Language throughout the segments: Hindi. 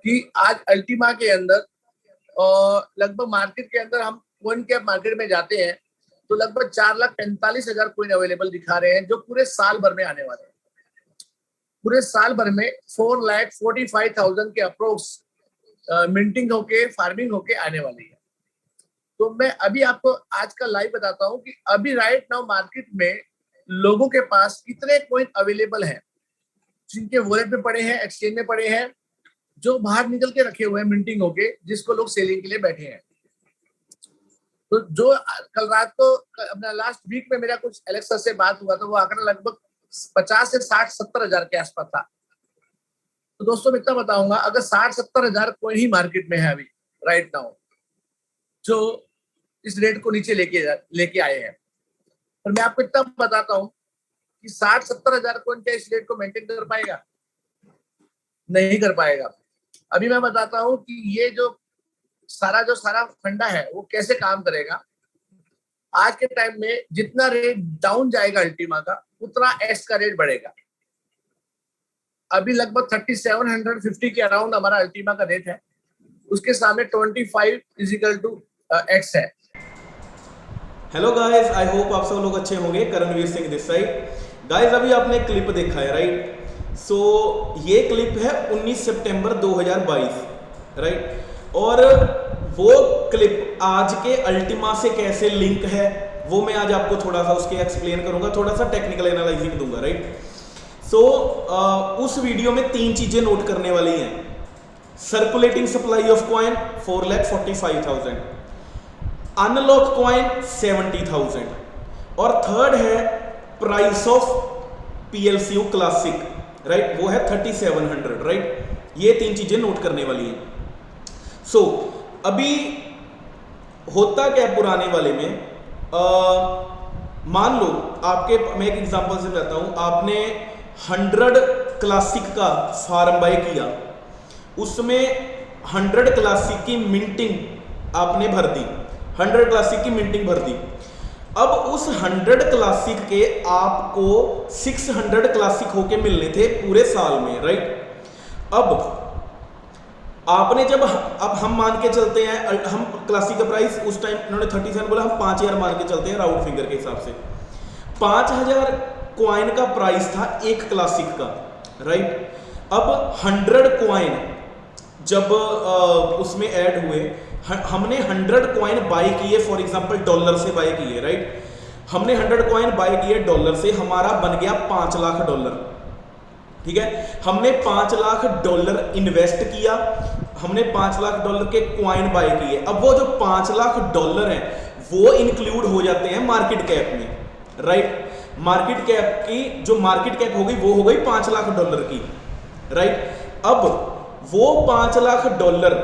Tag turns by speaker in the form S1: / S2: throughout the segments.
S1: कि आज अल्टीमा के अंदर लगभग मार्केट के अंदर हम कोइन कैप मार्केट में जाते हैं तो लगभग 4,45,000 कोइन अवेलेबल दिखा रहे हैं, जो पूरे साल भर में आने वाले हैं। पूरे साल भर में 4,45,000 के अप्रोक्स मिंटिंग होके, फार्मिंग होके आने वाली है। तो मैं अभी आपको आज का लाइव बताता हूं कि अभी राइट नाउ मार्केट में लोगों के पास कितने कोइन अवेलेबल हैं, जिनके वॉलेट में पड़े हैं, एक्सचेंज में पड़े हैं, जो बाहर निकल के रखे हुए हैं मिंटिंग होके, जिसको लोग सेलिंग के लिए बैठे हैं। तो जो कल रात को अपना लास्ट वीक में मेरा कुछ एलेक्सा से बात हुआ तो वो आंकड़ा लगभग 50 से 60-70 हजार के आसपास था। तो दोस्तों मैं इतना बताऊंगा, अगर 60-70 हजार कोइन ही मार्केट में है अभी राइट नाउ, जो इस रेट को नीचे लेके आए हैं, और मैं आपको इतना बताता हूं कि 60-70 हजार कोइन क्या इस रेट को मेंटेन कर पाएगा? नहीं कर पाएगा। अभी मैं बताता हूं कि ये जो सारा फंडा है वो कैसे काम करेगा। आज के टाइम में जितना रेट डाउन जाएगा अल्टीमा का, उतना एक्स का रेट बढ़ेगा। अभी लगभग 3750 के अराउंड हमारा अल्टीमा का रेट है, उसके सामने 25 इजिकल टू एक्स है।
S2: हेलो गाइस, आई होप आप सब लोग अच्छे होंगे। Karanveer Singh this side. Guys अभी आपने क्लिप देखा है राइट। सो ये क्लिप है 19 सितंबर 2022 राइट। और वो क्लिप आज के अल्टीमा से कैसे लिंक है वो मैं आज आपको थोड़ा सा उसके एक्सप्लेन करूंगा, थोड़ा सा टेक्निकल एनालाइजिंग दूंगा राइट। सो उस वीडियो में 3 चीजें नोट करने वाली हैं। Circulating supply of coin 4,45,000, unlock coin 70,000 और थर्ड है price of PLCO classic right, वो है 3,700 राइट। ये 3 चीजें नोट करने वाली हैं। सो अभी होता क्या पुराने वाले में, मान लो आपके, मैं एक एग्जांपल से बताता हूं, आपने 100 क्लासिक का फार्म बाय किया, उसमें 100 क्लासिक की मिंटिंग आपने भर दी, 100 क्लासिक की मिंटिंग भर दी। अब उस 100 क्लासिक के आपको 600 क्लासिक होके मिलने थे पूरे साल में राइट। अब आपने जब, अब हम मान के चलते हैं, हम क्लासिक का प्राइस उस टाइम इन्होंने 37 बोला, हम 5,000 मान के चलते हैं राउंड फिंगर के हिसाब से। 5,000 क्वाइन का प्राइस था एक क्लासिक का राइट। अब 100 क्वाइन जब उसमें ऐड हुए, हमने 100 क्वाइन बाय किए, फॉर एग्जांपल डॉलर से बाय किए राइट। हमने 100 क्वाइन बाय किए डॉलर से, हमारा बन गया $5,00,000 ठीक है। हमने $5,00,000 इन्वेस्ट किया, हमने $5,00,000 के क्वाइन बाय किए। अब वो जो $5,00,000 हैं वो इंक्लूड हो जाते हैं मार्केट कैप में राइट। मार्केट कैप की जो मार्केट कैप हो गई वो हो गई $5,00,000 की राइट। अब वो $5,00,000,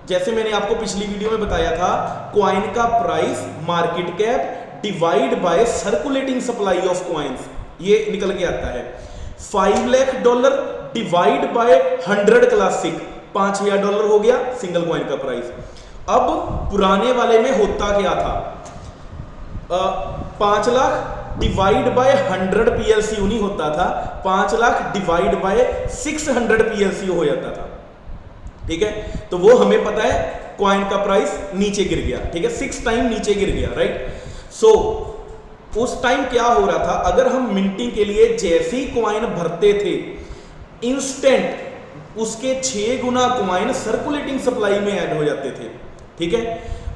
S2: जैसे मैंने आपको पिछली वीडियो में बताया था, क्वाइन का price market cap divide by circulating supply of coins, ये निकल के आता है। $5,00,000 डिवाइड बाय 100 क्लासिक, $5,000 हो गया सिंगल क्वाइन का प्राइस। अब पुराने वाले में होता क्या था, 5,00,000 डिवाइड बाय 100 PLCO नहीं होता था, 5,00,000 डिवाइड बाय 600 PLCO हो जाता था ठीक है। तो वो हमें पता है क्वाइन का प्राइस नीचे गिर गया ठीक है, 6 टाइम नीचे गिर गया राइट। सो उस टाइम क्या हो रहा था, अगर हम मिंटिंग के लिए जैसे ही क्वाइन भरते थे, इंस्टेंट उसके 6 गुना क्वाइन सर्कुलेटिंग सप्लाई में ऐड हो जाते थे ठीक है।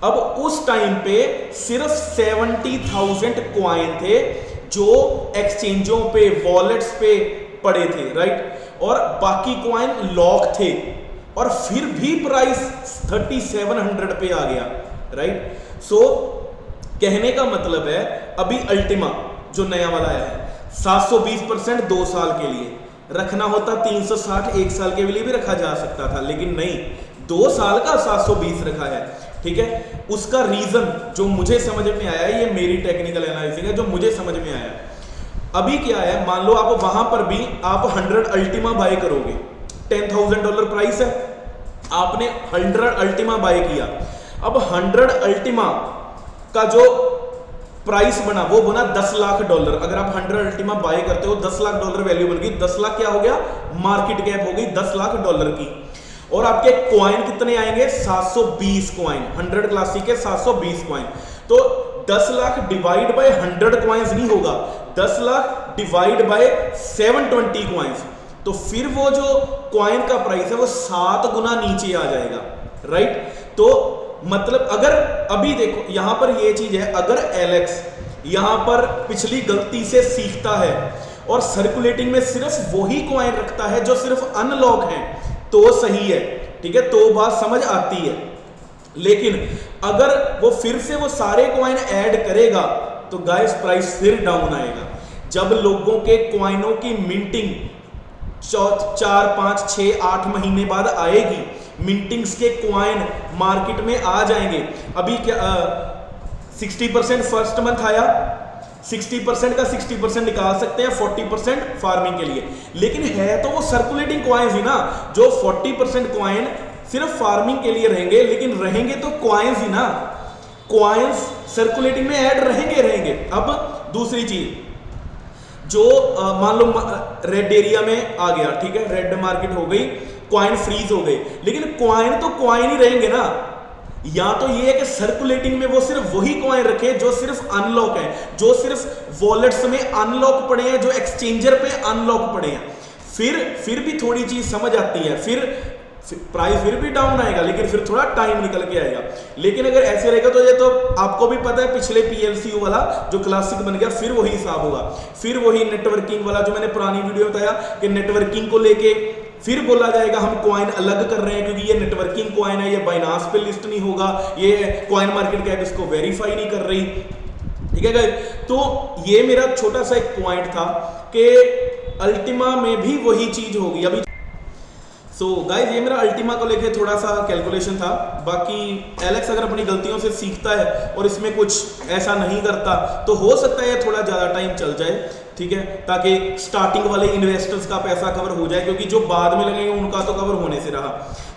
S2: अब उस टाइम पे सिर्फ 70,000 क्वाइन थे जो एक्सचेंजों पे, वॉलेट्स पे पड़े थे राइट, और बाकी क्वाइन लॉक थे, और फिर भी प्राइस 3,700 पे आ गया राइट। सो कहने का मतलब है अभी अल्टीमा जो नया वाला आया है 720% 2 साल के लिए, रखना होता 360 1 साल के लिए भी रखा जा सकता था, लेकिन नहीं, 2 साल का 720 रखा है ठीक है। उसका रीजन जो मुझे समझ में आया, ये मेरी टेक्निकल एनालिसिस है जो मुझे समझ में आया। अभी क्या है, मान लो आप वहां पर भी आप 100 अल्टीमा बाय करोगे, $10,000 प्राइस है, आपने 100 अल्टीमा बाय किया। अब 100 अल्टीमा का जो प्राइस बना वो बना $10,00,000। अगर आप 100 अल्टीमा बाय करते हो, $10,00,000 वैल्यू बन गई। 10 लाख क्या हो गया, मार्केट कैप हो गई $10,00,000 की। और आपके कॉइन कितने आएंगे, 720 कॉइन, 100 क्लासिक के 720 कॉइन। तो 10 लाख डिवाइड बाय 100 कॉइन्स नहीं होगा, 10 लाख डिवाइड बाय 720 कॉइन्स। तो फिर वो जो कॉइन का प्राइस है वो 7 गुना नीचे आ जाएगा, राइट। तो मतलब अगर अभी देखो यहां पर ये चीज है, अगर एलेक्स यहां पर पिछली गलती से सीखता है और सर्कुलेटिंग में सिर्फ वही कॉइन रखता है जो सिर्फ अनलॉक है, तो सही है, ठीक है, तो बात समझ आती है। लेकिन अगर वो फिर से वो सारे कॉइन ऐड करेगा तो गाइस प्राइस फिर डाउन आएगा। जब लोगों के कॉइनों की मिंटिंग 4, 5, 6, 8 महीने बाद आएगी, मिंटिंग्स के कॉइन मार्केट में आ जाएंगे। अभी क्या 60% फर्स्ट मंथ आया, 60% का 60% निकाल सकते हैं, 40% फार्मिंग के लिए। लेकिन है तो वो सर्कुलेटिंग कॉइन्स ही ना, जो 40% कॉइन सिर्फ फार्मिंग के लिए रहेंगे, लेकिन रहेंगे तो कॉइन्स ही ना, कॉइन्स सर्कुलेटिंग में ऐड रहेंगे। अब दूसरी चीज, जो मान लो रेड एरिया में आ गया, ठीक है, रेड मार्केट हो गई, कॉइन फ्रीज हो गए, लेकिन कॉइन तो कॉइन ही रहेंगे ना। या तो ये है कि सर्कुलेटिंग में वो सिर्फ वही कॉइन रखे जो सिर्फ अनलॉक है, जो सिर्फ वॉलेट्स में अनलॉक पड़े हैं, जो एक्सचेंजर पे अनलॉक पड़े हैं। फिर भी थोड़ी चीज समझ आती है, फिर प्राइस फिर भी डाउन आएगा, लेकिन फिर थोड़ा टाइम निकल के आएगा। लेकिन अगर ऐसे रहेगा तो ये तो आपको भी पता है, पिछले PLCU वाला जो क्लासिक बन गया, फिर वही हिसाब होगा, फिर वही नेटवर्किंग वाला जो मैंने पुरानी वीडियो में बताया कि नेटवर्किंग को लेके फिर बोला जाएगा हम कॉइन अलग कर रहे हैं क्योंकि ये नेटवर्किंग कॉइन है, ये बाइनांस पे लिस्ट नहीं होगा, ये कॉइन मार्केट कैप इसको वेरीफाई नहीं कर रही, ठीक है गाइस। तो ये मेरा छोटा सा एक पॉइंट था कि अल्टीमा में भी वही चीज होगी अभी। सो गाइस ये मेरा अल्टीमा को लेके थोड़ा सा कैलकुलेशन था। बाकी एलेक्स अगर अपनी गलतियों से सीखता है और इसमें कुछ ऐसा नहीं करता तो हो सकता है थोड़ा ज़्यादा टाइम चल जाए, ठीक है, ताकि स्टार्टिंग वाले इन्वेस्टर्स का पैसा कवर हो जाए, क्योंकि जो बाद में लगेंगे उनका तो कवर होने से रहा,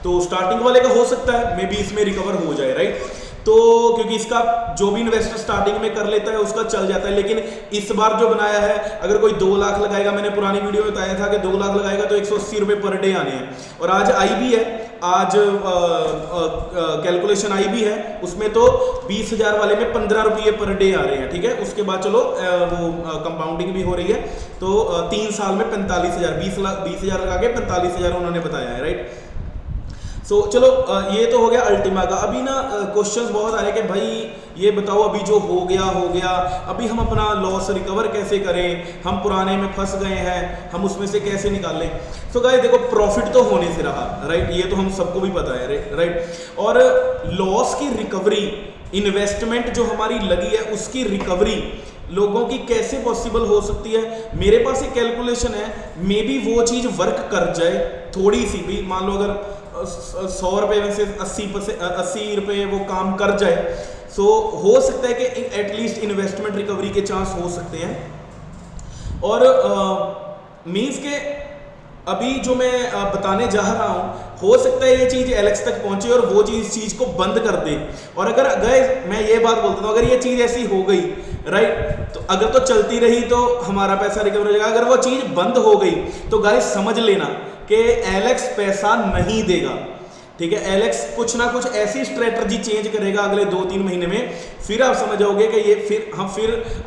S2: तो स्टार्टिंग वाले का हो सकता है मे बी इसमें रिकवर हो जाए, राइट। तो क्योंकि इसका जो भी इन्वेस्टर स्टार्टिंग में कर लेता है उसका चल जाता है, लेकिन इस बार जो बनाया है अगर कोई 2 लाख लगाएगा, मैंने पुरानी वीडियो में बताया था कि 2 लाख लगाएगा तो 180 रुपये पर डे आने हैं, और आज आई भी है, आज कैलकुलेशन आई भी है, उसमें तो 20,000 वाले में 15 रुपये पर डे आ रहे हैं, ठीक है। उसके बाद चलो वो कंपाउंडिंग भी हो रही है, तो 3 साल में 45,000, 20,000 लगा के 45,000 उन्होंने बताया है, राइट। सो चलो ये तो हो गया अल्टीमा का। अभी ना क्वेश्चंस बहुत आ रहे हैं कि भाई ये बताओ अभी जो हो गया, अभी हम अपना लॉस रिकवर कैसे करें, हम पुराने में फंस गए हैं, हम उसमें से कैसे निकालें। सो गाइस देखो प्रॉफिट तो होने से रहा, राइट, ये तो हम सबको भी पता है, राइट। और लॉस की रिकवरी, इन्वेस्टमेंट जो हमारी लगी है उसकी रिकवरी लोगों की कैसे पॉसिबल हो सकती है। मेरे पास एक कैलकुलेशन है, मे बी वो चीज़ वर्क कर जाए थोड़ी सी भी, मान लो अगर 100 रुपये में से 80 रुपये वो काम कर जाए, सो हो सकता है कि एटलीस्ट इन्वेस्टमेंट रिकवरी के चांस हो सकते हैं। और मीन्स के अभी जो मैं बताने जा रहा हूँ, हो सकता है ये चीज़ एलेक्स तक पहुंचे और वो चीज़ को बंद कर दे। और अगर गाइस मैं ये बात बोलता हूँ, अगर ये चीज़ ऐसी हो गई, राइट, तो अगर तो चलती रही तो हमारा पैसा रिकवर हो जाएगा, अगर वो चीज़ बंद हो गई तो गाइस समझ लेना कि एलेक्स पैसा नहीं देगा, ठीक है। एलेक्स कुछ ना कुछ ऐसी स्ट्रेटजी चेंज करेगा अगले 2-3 महीने में, फिर आप समझ जाओगे कि ये फिर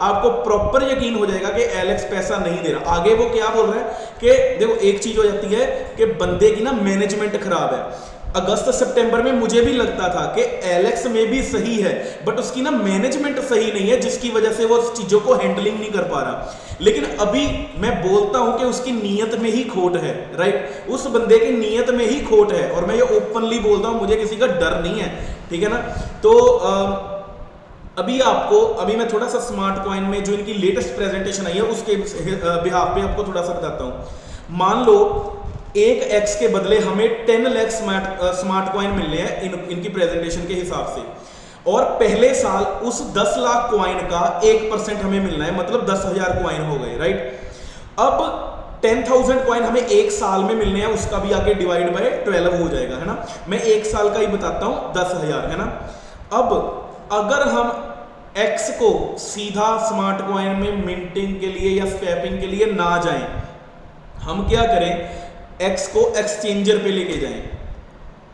S2: आपको प्रॉपर यकीन हो जाएगा कि एलेक्स पैसा नहीं दे रहा। आगे वो क्या बोल रहा है कि देखो एक चीज हो जाती है कि बंदे की ना मैनेजमेंट खराब है। अगस्त सितंबर में मुझे भी लगता था कि एलेक्स में भी सही है, बट उसकी ना मैनेजमेंट सही नहीं है, जिसकी वजह से वो चीजों को हैंडलिंग नहीं कर पा रहा। लेकिन अभी मैं बोलता हूं कि उसकी नीयत में ही खोट है, राइट, उस बंदे की नीयत में ही खोट है, और मैं ये ओपनली बोलता हूं, मुझे किसी का डर नहीं है, ठीक है ना। तो अभी मैं थोड़ा सा स्मार्ट कॉइन में जो इनकी लेटेस्ट प्रेजेंटेशन आई है उसके बिहाफ पे आपको थोड़ा सा बताता हूं। मान लो 1x के बदले हमें 10 लाख स्मार्ट कॉइन मिलने हैं इनकी प्रेजेंटेशन के हिसाब से, और पहले साल उस 10 लाख कॉइन का 1% हमें मिलना है, मतलब 10,000 कॉइन हो गए, राइट। अब 10,000 कॉइन हमें एक साल में मिलने हैं, उसका भी आगे डिवाइड बाय 12 हो जाएगा, है ना। मैं एक साल का ही बताता हूं, 10,000, है ना। अब अगर हम x को सीधा स्मार्ट कॉइन में मिंटिंग के लिए या स्वैपिंग के लिए ना जाएं, हम क्या करें, x को एक्सचेंजर पे लेके जाएं,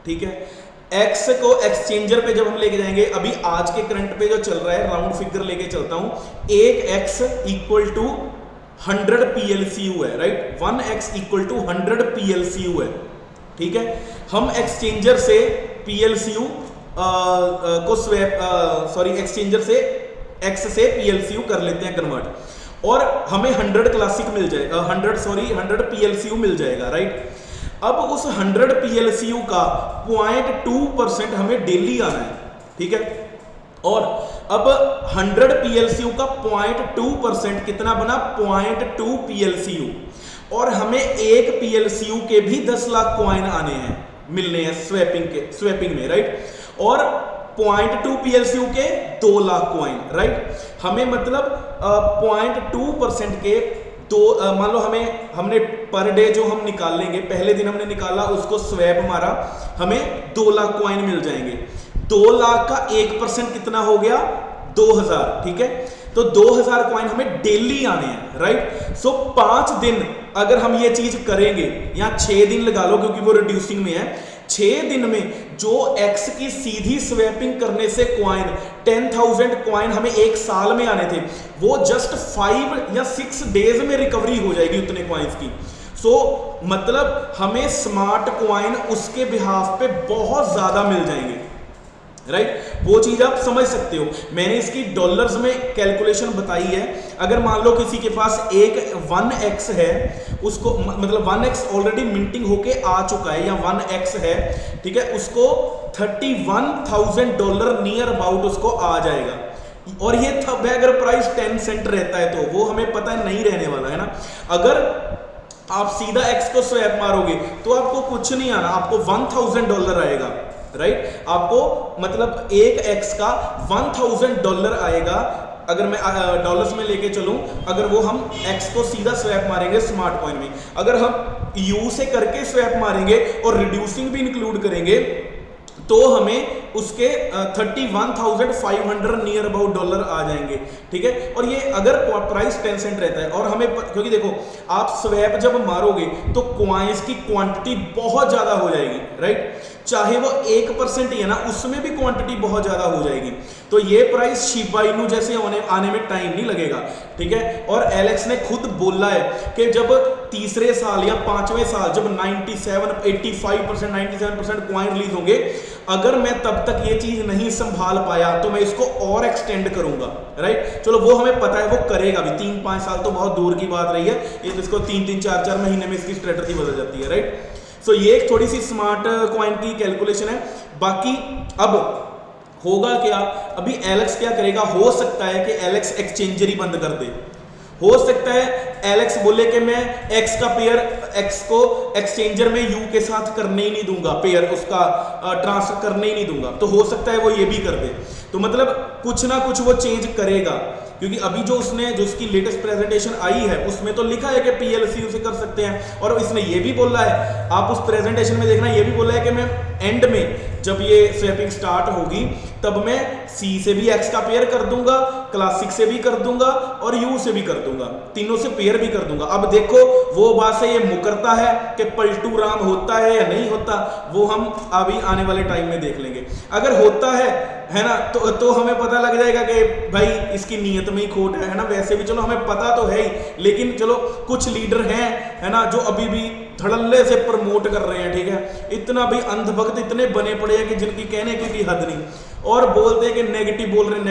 S2: ठीक है। एक्स को एक्सचेंजर पे जब हम लेके जाएंगे, अभी आज के करंट पे जो चल रहा है, राउंड फिगर लेके चलता हूं, एक एक्स इक्वल टू 100 PLCU है, right. 1x equal to 100 PLCU है, ठीक है। हम एक्सचेंजर से PLCU को स्वैप, सॉरी, एक्सचेंजर से x से PLCU कर लेते हैं कन्वर्ट, और हमें 100 क्लासिक मिल जाएगा, 100 PLCU मिल जाएगा, राइट। अब उस 100 PLCU का 0.2% हमें डेली आना है, ठीक है। और अब 100 PLCU का 0.2% कितना बना, 0.2 PLCU, और हमें एक PLCU के भी 10 लाख कॉइन आने हैं, मिलने हैं स्वैपिंग में, राइट। और 0.2 PLCU के 2 लाख कॉइन, राइट। हमें मतलब 0.2% के दो, मान लो हमने पर डे जो हम निकाल लेंगे, पहले दिन हमने निकाला, उसको स्वैप मारा, हमें 2 लाख कॉइन मिल जाएंगे। 2 लाख का 1% कितना हो गया, 2000, ठीक है। तो 2000 कॉइन हमें डेली आने हैं, राइट। सो 5 दिन अगर हम ये चीज करेंगे, या 6 दिन लगा लो क्योंकि वो रिड्यूसिंग में है, 6 दिन में जो एक्स की सीधी स्वैपिंग करने से कॉइन 10,000 कॉइन हमें एक साल में आने थे, वो जस्ट 5 या 6 डेज में रिकवरी हो जाएगी उतने कॉइन्स की। सो मतलब हमें स्मार्ट कॉइन उसके बिहाफ पे बहुत ज्यादा मिल जाएंगे, राइट। वो चीज आप समझ सकते हो। मैंने इसकी डॉलर्स में कैलकुलेशन बताई है। अगर मान लो किसी के पास एक 1x है, उसको मतलब 1x ऑलरेडी मिंटिंग होके आ चुका है, या 1x है, ठीक है, उसको $31,000 नियर अबाउट उसको आ जाएगा। और ये तब है अगर प्राइस 10 सेंट रहता है, तो वो हमें पता है नहीं रहने वाला है ना। अगर आप सीधा x को स्वैप मारोगे तो आपको कुछ नहीं आना, आपको $1,000 आएगा, राइट। आपको मतलब एक x का $1,000 आएगा। अगर मैं डॉलर्स में लेके चलूं, अगर वो हम x को सीधा स्वैप मारेंगे स्मार्ट कॉइन में, अगर हम u से करके स्वैप मारेंगे और रिड्यूसिंग भी इंक्लूड करेंगे, तो हमें उसके 31,500 नियर अबाउट डॉलर आ जाएंगे, ठीक है। और ये अगर प्राइस 10 सेंट रहता है, और हमें क्योंकि देखो आप स्वैप जब मारोगे तो कॉइन्स की क्वांटिटी बहुत ज्यादा हो जाएगी, राइट। चाहे वो 1% ही है ना, उसमें भी क्वांटिटी बहुत ज्यादा हो जाएगी। तो ये प्राइस शिबा इनू जैसे आने में टाइम नहीं लगेगा, ठीक है। और एलेक्स ने खुद बोला है कि जब तीसरे साल या 5वें साल जब 97% कॉइन रिलीज होंगे, अगर मैं तब तक ये चीज नहीं संभाल पाया तो मैं इसको और एक्सटेंड करूंगा, राइट। चलो वो हमें पता है वो करेगा भी, 3-5 साल तो बहुत दूर की बात रही है, ये तो इसको 3-3, 4-4 महीने में इसकी स्ट्रेटजी बदल जाती है, राइट। सो ये एक थोड़ी सी स्मार्ट कॉइन की कैलकुलेशन है। बाकी अब होगा क्या, अभी एलेक्स क्या करेगा, हो सकता है कि एलेक्स एक्सचेंजर ही बंद कर दे, हो सकता है एलेक्स बोले कि मैं एक्स का पेयर, एक्स को एक्सचेंजर में यू के साथ करने ही नहीं दूंगा, पेयर उसका ट्रांसफर करने ही नहीं दूंगा। तो हो सकता है वो ये भी कर दे। तो मतलब कुछ ना कुछ वो चेंज करेगा, क्योंकि अभी जो उसकी लेटेस्ट प्रेजेंटेशन आई है उसमें तो लिखा है कि PLCU से कर सकते हैं। और इसने ये भी बोला है, आप उस प्रेजेंटेशन में देखना, ये भी बोला है कि मैं एंड में जब ये स्वैपिंग स्टार्ट होगी तब मैं C से भी X का पेयर कर दूंगा, क्लासिक से भी कर दूंगा और U से भी कर दूंगा, तीनों से पेयर भी कर दूंगा। अब देखो वो बात से ये मुकरता है कि पलटू राम होता है या नहीं होता, वो हम अभी आने वाले टाइम में देख लेंगे। अगर होता है ना, तो हमें पता लग जाएगा कि भाई इसकी नीयत में ही खोट है ना। वैसे भी चलो हमें पता तो है ही, लेकिन चलो कुछ लीडर हैं, है ना, जो अभी भी धड़ल्ले से प्रमोट कर रहे हैं, ठीक है। इतना भी अंधभक्त इतने बने पड़े हैं कि जिनकी कहने की भी हद नहीं, और बोलते हैं कि नेगेटिव बोल रहे हैं।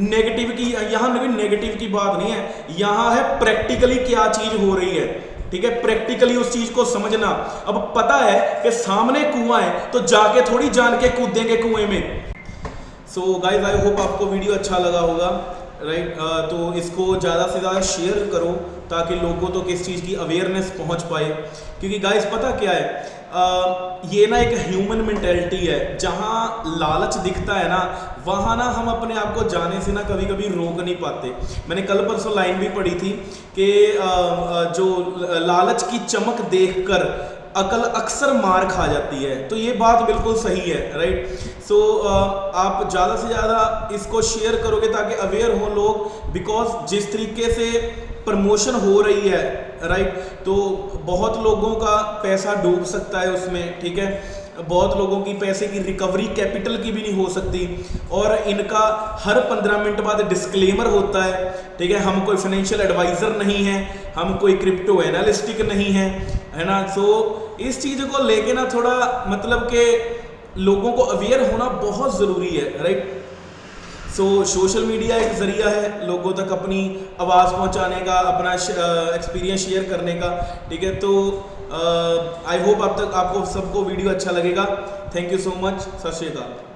S2: नेगेटिव की यहाँ नेगेटिव की बात नहीं है, यहाँ है प्रैक्टिकली क्या चीज हो रही है, ठीक है। प्रैक्टिकली उस चीज को समझना। अब पता है कि सामने कुआं है तो जाके थोड़ी जान के कूदेंगे कुएं में। सो गाइज आई होप आपको वीडियो अच्छा लगा होगा, राइट। तो इसको ज़्यादा से ज़्यादा शेयर करो ताकि लोगों तो किस चीज़ की अवेयरनेस पहुंच पाए। क्योंकि गाइज पता क्या है, ये ना एक ह्यूमन मेंटेलिटी है, जहाँ लालच दिखता है ना, वहाँ ना हम अपने आप को जाने से ना कभी कभी रोक नहीं पाते। मैंने कल परसों लाइन भी पढ़ी थी कि जो लालच की चमक देखकर अकल अक्सर मार खा जाती है। तो ये बात बिल्कुल सही है, राइट। सो आप ज़्यादा से ज़्यादा इसको शेयर करोगे ताकि अवेयर हो लोग, बिकॉज जिस तरीके से प्रमोशन हो रही है, राइट, तो बहुत लोगों का पैसा डूब सकता है उसमें, ठीक है। बहुत लोगों की पैसे की रिकवरी कैपिटल की भी नहीं हो सकती, और इनका हर 15 मिनट बाद डिस्क्लेमर होता है, ठीक है। हम कोई फाइनेंशियल एडवाइज़र नहीं है, हम कोई क्रिप्टो एनालिस्टिक नहीं है ना। सो इस चीज़ को लेके ना थोड़ा मतलब कि लोगों को अवेयर होना बहुत ज़रूरी है, राइट। सो सोशल मीडिया एक ज़रिया है लोगों तक अपनी आवाज़ पहुंचाने का, अपना एक्सपीरियंस शेयर करने का, ठीक है। तो आई होप अब तक आपको सबको वीडियो अच्छा लगेगा। Thank you so much. सत श्री अकाल।